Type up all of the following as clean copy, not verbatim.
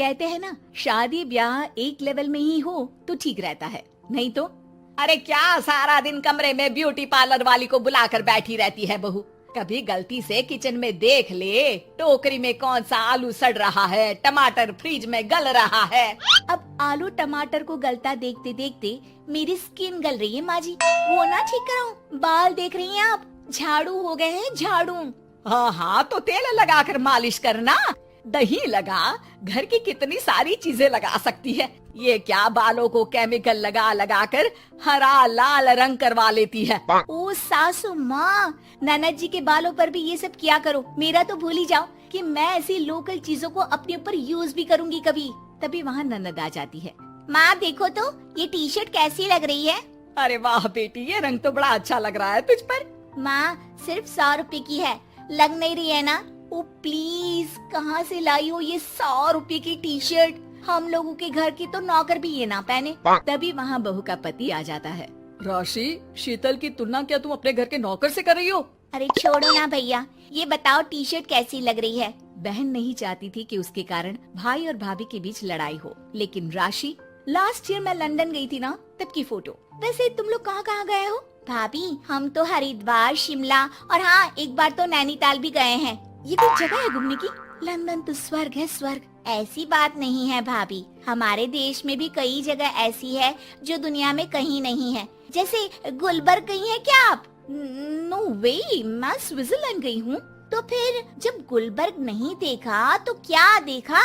कहते हैं ना, शादी ब्याह एक लेवल में ही हो तो ठीक रहता है, नहीं तो अरे क्या सारा दिन कमरे में ब्यूटी पार्लर वाली को बुलाकर बैठी रहती है बहू। कभी गलती से किचन में देख ले टोकरी में कौन सा आलू सड़ रहा है, टमाटर फ्रिज में गल रहा है। अब आलू टमाटर को गलता देखते देखते मेरी स्किन गल रही है माँ जी। वो ना ठीक कराऊं, बाल देख रही हैं आप, झाड़ू हो गए हैं झाड़ू। हाँ हाँ, तो तेल लगाकर मालिश करना, दही लगा, घर की कितनी सारी चीजें लगा सकती है। ये क्या बालों को केमिकल लगा लगा कर हरा लाल रंग करवा लेती है। ओ सासू माँ, ननद जी के बालों पर भी ये सब किया करो। मेरा तो भूल ही जाओ कि मैं ऐसी लोकल चीजों को अपने ऊपर यूज भी करूंगी कभी। तभी वहाँ ननद आ जाती है। माँ देखो तो ये टी शर्ट कैसी लग रही है। अरे वाह बेटी, ये रंग तो बड़ा अच्छा लग रहा है तुझ पर। माँ सिर्फ 100 रुपए की है, लग नहीं रही है ना। ओ प्लीज, कहाँ से लाई हो ये 100 रुपए की टी शर्ट। हम लोगों के घर की तो नौकर भी ये ना पहने। तभी वहाँ बहू का पति आ जाता है। राशि, शीतल की तुलना क्या तुम अपने घर के नौकर से कर रही हो? अरे छोड़ो ना भैया, ये बताओ टी शर्ट कैसी लग रही है। बहन नहीं चाहती थी कि उसके कारण भाई और भाभी के बीच लड़ाई हो, लेकिन राशि, लास्ट ईयर मैं लंदन गई थी ना, तब की फोटो। वैसे तुम लोग कहाँ कहाँ गए हो? भाभी हम तो हरिद्वार, शिमला और हाँ एक बार तो नैनीताल भी गए हैं। ये कोई जगह है घूमने की? लंदन तो स्वर्ग है, स्वर्ग। ऐसी बात नहीं है भाभी, हमारे देश में भी कई जगह ऐसी है जो दुनिया में कहीं नहीं है। जैसे गुलबर्ग गई हैं क्या आप? नो वे, मैं स्विट्जरलैंड गई हूँ। तो फिर जब गुलबर्ग नहीं देखा तो क्या देखा?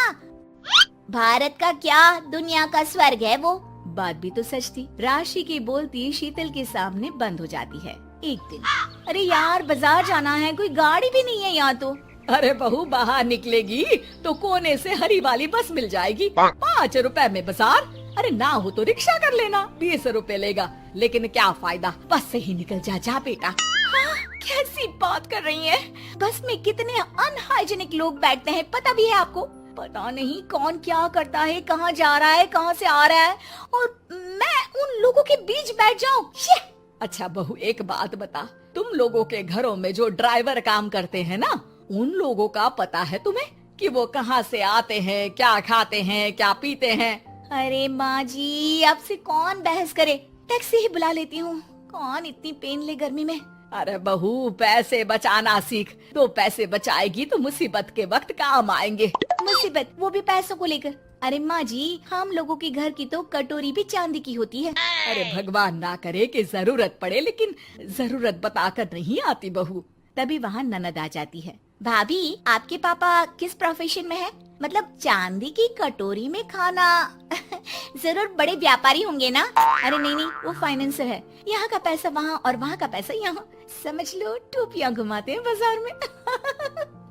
भारत का क्या, दुनिया का स्वर्ग है वो। बात भी तो सच थी। राशि की बोलती शीतल के सामने बंद हो जाती है। एक दिन, अरे यार बाजार जाना है, कोई गाड़ी भी नहीं है यहाँ तो। अरे बहू, बाहर निकलेगी तो कोने से हरी वाली बस मिल जाएगी। 5 रुपए में बाजार। अरे ना हो तो रिक्शा कर लेना, 20 रुपए लेगा। लेकिन क्या फायदा, बस से ही निकल जा बेटा। हाँ, कैसी बात कर रही है? बस में कितने अनहाइजीनिक लोग बैठते हैं, पता भी है आपको? पता नहीं कौन क्या करता है, कहाँ जा रहा है, कहाँ से आ रहा है, और मैं उन लोगों के बीच बैठ जाऊँ। अच्छा बहू, एक बात बता, तुम लोगों के घरों में जो ड्राइवर काम करते हैं ना, उन लोगों का पता है तुम्हें कि वो कहाँ से आते हैं, क्या खाते हैं, क्या पीते हैं? अरे माँ जी, आपसे कौन बहस करे, टैक्सी ही बुला लेती हूँ। कौन इतनी पेन ले गर्मी में। अरे बहू, पैसे बचाना सीख, तो पैसे बचाएगी तो मुसीबत के वक्त काम आएंगे। मुसीबत, वो भी पैसों को लेकर? अरे माँ जी, हम लोगों के घर की तो कटोरी भी चांदी की होती है। अरे भगवान ना करे कि जरूरत पड़े, लेकिन जरूरत बताकर नहीं आती बहू। तभी वहाँ ननद आ जाती है। भाभी, आपके पापा किस प्रोफेशन में है? मतलब चांदी की कटोरी में खाना। जरूर बड़े व्यापारी होंगे ना? अरे नहीं नहीं, वो फाइनेंसर है। यहाँ का पैसा वहाँ और वहाँ का पैसा यहाँ, समझ लो टोपियाँ घुमाते हैं बाजार में।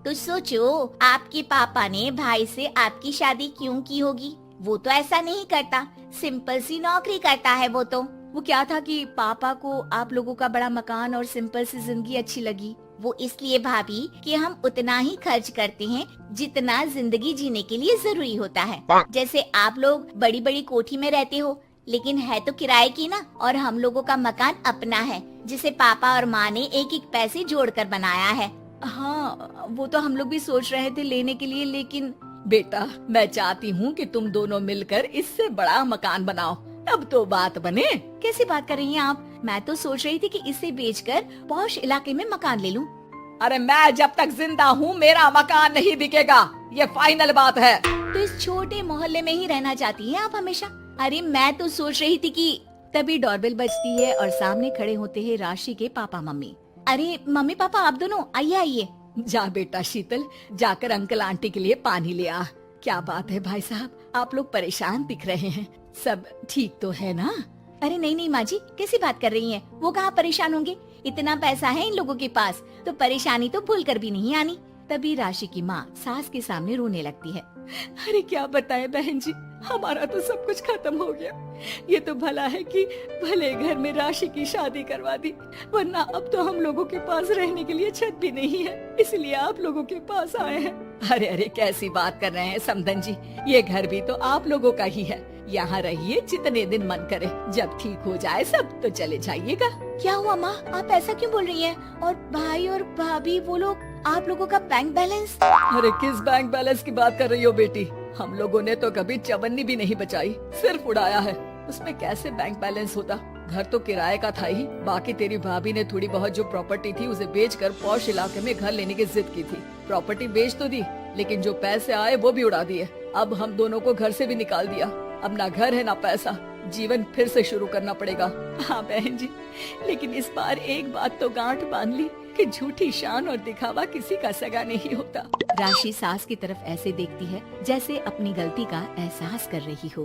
तो सोचो, आपके पापा ने भाई से आपकी शादी क्यों की होगी? वो तो ऐसा नहीं करता, सिंपल सी नौकरी करता है वो तो। वो क्या था कि पापा को आप लोगों का बड़ा मकान और सिंपल सी जिंदगी अच्छी लगी। वो इसलिए भाभी कि हम उतना ही खर्च करते हैं जितना जिंदगी जीने के लिए जरूरी होता है। जैसे आप लोग बड़ी बड़ी कोठी में रहते हो, लेकिन है तो किराए की ना, और हम लोगों का मकान अपना है, जिसे पापा और माँ ने एक एक पैसे जोड़कर बनाया है। हाँ, वो तो हम लोग भी सोच रहे थे लेने के लिए, लेकिन बेटा मैं चाहती हूँ कि तुम दोनों मिलकर इससे बड़ा मकान बनाओ, तब तो बात बने। कैसी बात कर रही हैं आप? मैं तो सोच रही थी कि इसे बेचकर पॉश इलाके में मकान ले लूं। अरे मैं जब तक जिंदा हूँ मेरा मकान नहीं बिकेगा, ये फाइनल बात है। तो इस छोटे मोहल्ले में ही रहना चाहती हैं आप हमेशा? अरे मैं तो सोच रही थी कि तभी डोरबेल बजती है और सामने खड़े होते हैं राशि के पापा मम्मी। अरे मम्मी पापा, आप दोनों आइए आइए। जा बेटा शीतल, जाकर अंकल आंटी के लिए पानी ले आ। क्या बात है भाई साहब, आप लोग परेशान दिख रहे हैं, सब ठीक तो है ना? अरे नहीं नहीं माँ जी, कैसी बात कर रही हैं? वो कहाँ परेशान होंगे, इतना पैसा है इन लोगों के पास, तो परेशानी तो भूल कर भी नहीं आनी। तभी राशि की माँ सास के सामने रोने लगती है। अरे क्या बताएं बहन जी, हमारा तो सब कुछ खत्म हो गया। ये तो भला है कि भले घर में राशि की शादी करवा दी, वरना अब तो हम लोगों के पास रहने के लिए छत भी नहीं है, इसलिए आप लोगों के पास आए हैं। अरे अरे कैसी बात कर रहे हैं समधन जी, ये घर भी तो आप लोगों का ही है, यहाँ रहिए जितने दिन मन करे, जब ठीक हो जाए सब तो चले जाइएगा। क्या हुआ माँ, आप ऐसा क्यों बोल रही हैं? और भाई और भाभी वो लोग, आप लोगों का बैंक बैलेंस? अरे किस बैंक बैलेंस की बात कर रही हो बेटी? हम लोगों ने तो कभी चवन्नी भी नहीं बचाई, सिर्फ उड़ाया है। उसमें कैसे बैंक बैलेंस होता। घर तो किराए का था ही, बाकी तेरी भाभी ने थोड़ी बहुत जो प्रॉपर्टी थी उसे बेचकर पॉश इलाके में घर लेने की जिद की थी। प्रॉपर्टी बेच तो दी, लेकिन जो पैसे आए वो भी उड़ा दिए। अब हम दोनों को घर से भी निकाल दिया। अब ना घर है ना पैसा, जीवन फिर से शुरू करना पड़ेगा। हाँ बहन जी, लेकिन इस बार एक बात तो गांठ बांध ली कि झूठी शान और दिखावा किसी का सगा नहीं होता। राशि सास की तरफ ऐसे देखती है जैसे अपनी गलती का एहसास कर रही हो।